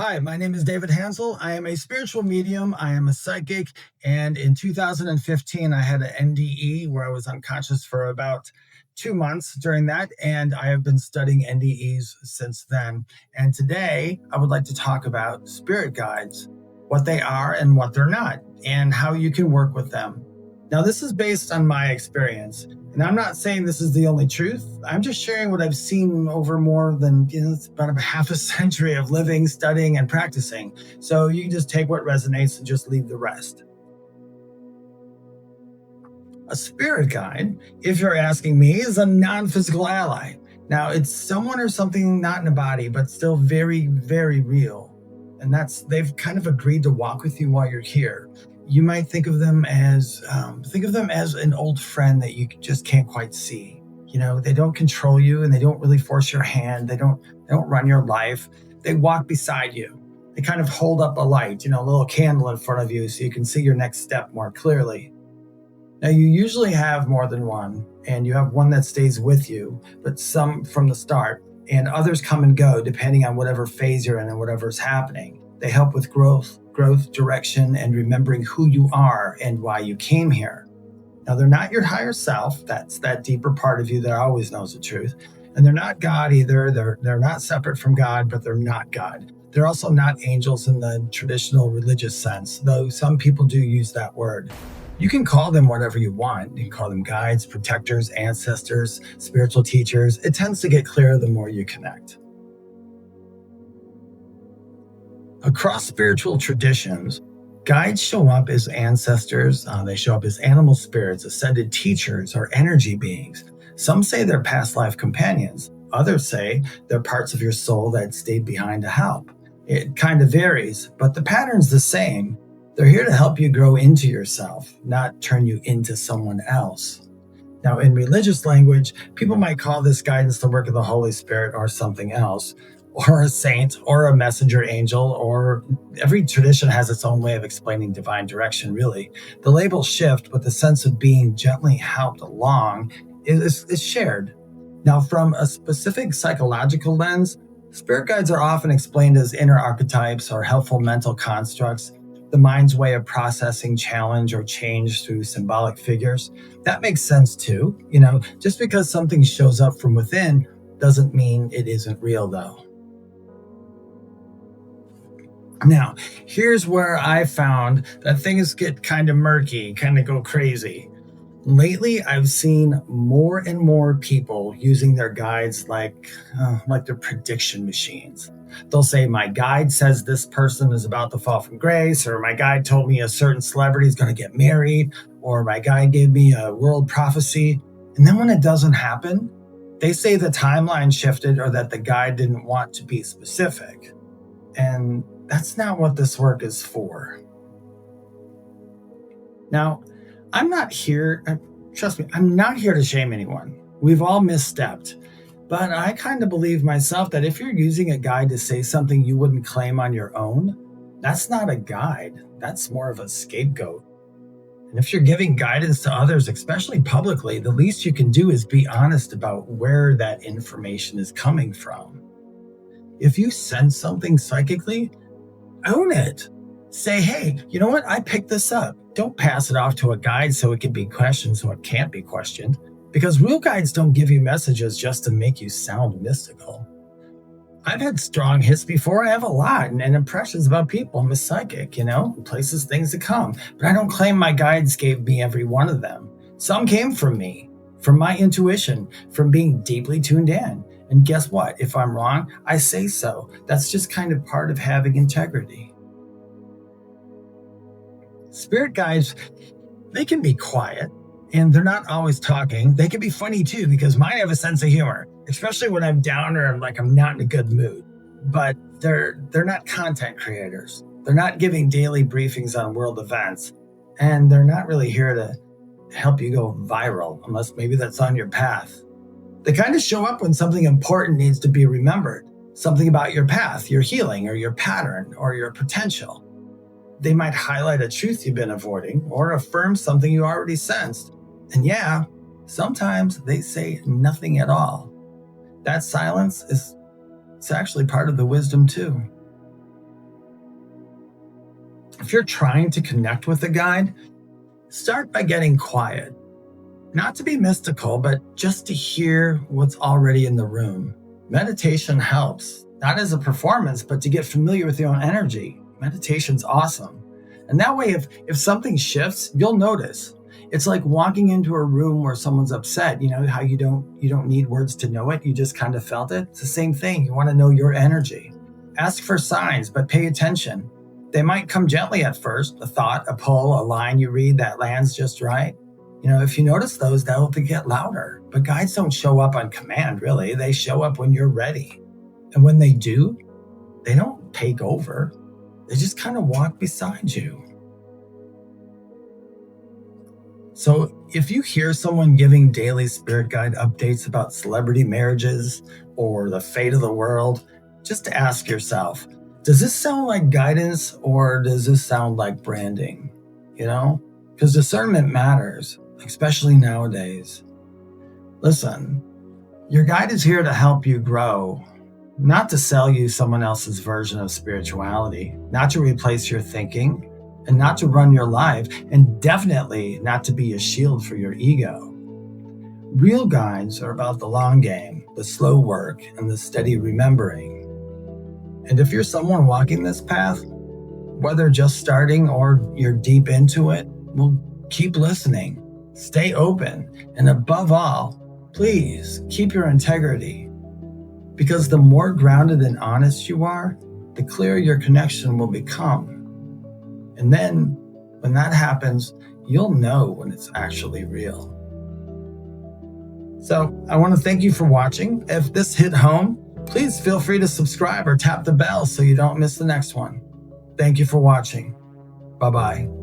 Hi, my name is David Hansel. I am a spiritual medium. I am a psychic. And in 2015, I had an NDE where I was unconscious for about 2 months during that. And I have been studying NDEs since then. And today, I would like to talk about spirit guides, what they are and what they're not, and how you can work with them. Now, this is based on my experience. And I'm not saying this is the only truth. I'm just sharing what I've seen over more than it's about a half a century of living, studying, and practicing. So you can just take what resonates and just leave the rest. A spirit guide, if you're asking me, is a non physical ally. Now, it's someone or something not in a body, but still very, very real. And they've kind of agreed to walk with you while you're here. You might think of them as an old friend that you just can't quite see. They don't control you and they don't really force your hand. They don't run your life. They walk beside you. They kind of hold up a light, a little candle in front of you so you can see your next step more clearly. Now, you usually have more than one, and you have one that stays with you, but some from the start, and others come and go depending on whatever phase you're in and whatever's happening. They help with growth, direction, and remembering who you are and why you came here. Now, they're not your higher self. That's that deeper part of you that always knows the truth. And they're not God either. They're not separate from God, but they're not God. They're also not angels in the traditional religious sense, though some people do use that word. You can call them whatever you want. You can call them guides, protectors, ancestors, spiritual teachers. It tends to get clearer the more you connect. Across spiritual traditions, guides show up as ancestors, they show up as animal spirits, ascended teachers, or energy beings. Some say they're past life companions. Others say they're parts of your soul that stayed behind to help. It kind of varies, but the pattern's the same. They're here to help you grow into yourself, not turn you into someone else. Now, in religious language, people might call this guidance the work of the Holy Spirit or something else, or a saint, or a messenger angel, or every tradition has its own way of explaining divine direction, really. The labels shift, but the sense of being gently helped along is shared. Now, from a specific psychological lens, spirit guides are often explained as inner archetypes or helpful mental constructs, the mind's way of processing challenge or change through symbolic figures. That makes sense too. Just because something shows up from within doesn't mean it isn't real, though. Now, here's where I found that things get kind of murky, kind of go crazy. Lately, I've seen more and more people using their guides like they're prediction machines. They'll say, my guide says this person is about to fall from grace, or my guide told me a certain celebrity is going to get married, or my guide gave me a world prophecy. And then when it doesn't happen, they say the timeline shifted or that the guide didn't want to be specific. And that's not what this work is for. Now, I'm not here, trust me, I'm not here to shame anyone. We've all misstepped. But I kind of believe myself that if you're using a guide to say something you wouldn't claim on your own, that's not a guide. That's more of a scapegoat. And if you're giving guidance to others, especially publicly, the least you can do is be honest about where that information is coming from. If you sense something psychically, own it. Say, hey, you know what? I picked this up. Don't pass it off to a guide so it can be questioned so it can't be questioned. Because real guides don't give you messages just to make you sound mystical. I've had strong hits before. I have a lot and impressions about people. I'm a psychic, places, things to come. But I don't claim my guides gave me every one of them. Some came from me, from my intuition, from being deeply tuned in. And guess what? If I'm wrong, I say so. That's just kind of part of having integrity. Spirit guides, they can be quiet. And they're not always talking. They can be funny too, because mine have a sense of humor, especially when I'm down or I'm not in a good mood. But they're not content creators. They're not giving daily briefings on world events. And they're not really here to help you go viral, unless maybe that's on your path. They kind of show up when something important needs to be remembered. Something about your path, your healing, or your pattern, or your potential. They might highlight a truth you've been avoiding or affirm something you already sensed. And yeah, sometimes they say nothing at all. That silence is actually part of the wisdom too. If you're trying to connect with a guide, start by getting quiet. Not to be mystical, but just to hear what's already in the room. Meditation helps, not as a performance, but to get familiar with your own energy. Meditation's awesome. And that way, if something shifts, you'll notice. It's like walking into a room where someone's upset. You know how you don't need words to know it, you just kind of felt it? It's the same thing. You want to know your energy. Ask for signs, but pay attention. They might come gently at first, a thought, a pull, a line you read that lands just right. If you notice those, they'll get louder. But guides don't show up on command, really. They show up when you're ready. And when they do, they don't take over. They just kind of walk beside you. So if you hear someone giving daily spirit guide updates about celebrity marriages or the fate of the world, just ask yourself, does this sound like guidance or does this sound like branding? Because discernment matters, especially nowadays. Listen, your guide is here to help you grow, not to sell you someone else's version of spirituality, not to replace your thinking, and not to run your life, and definitely not to be a shield for your ego. Real guides are about the long game, the slow work, and the steady remembering. And if you're someone walking this path, whether just starting or you're deep into it, well, keep listening, stay open, and above all, please keep your integrity. Because the more grounded and honest you are, the clearer your connection will become. And then, when that happens, you'll know when it's actually real. So, I want to thank you for watching. If this hit home, please feel free to subscribe or tap the bell so you don't miss the next one. Thank you for watching. Bye-bye.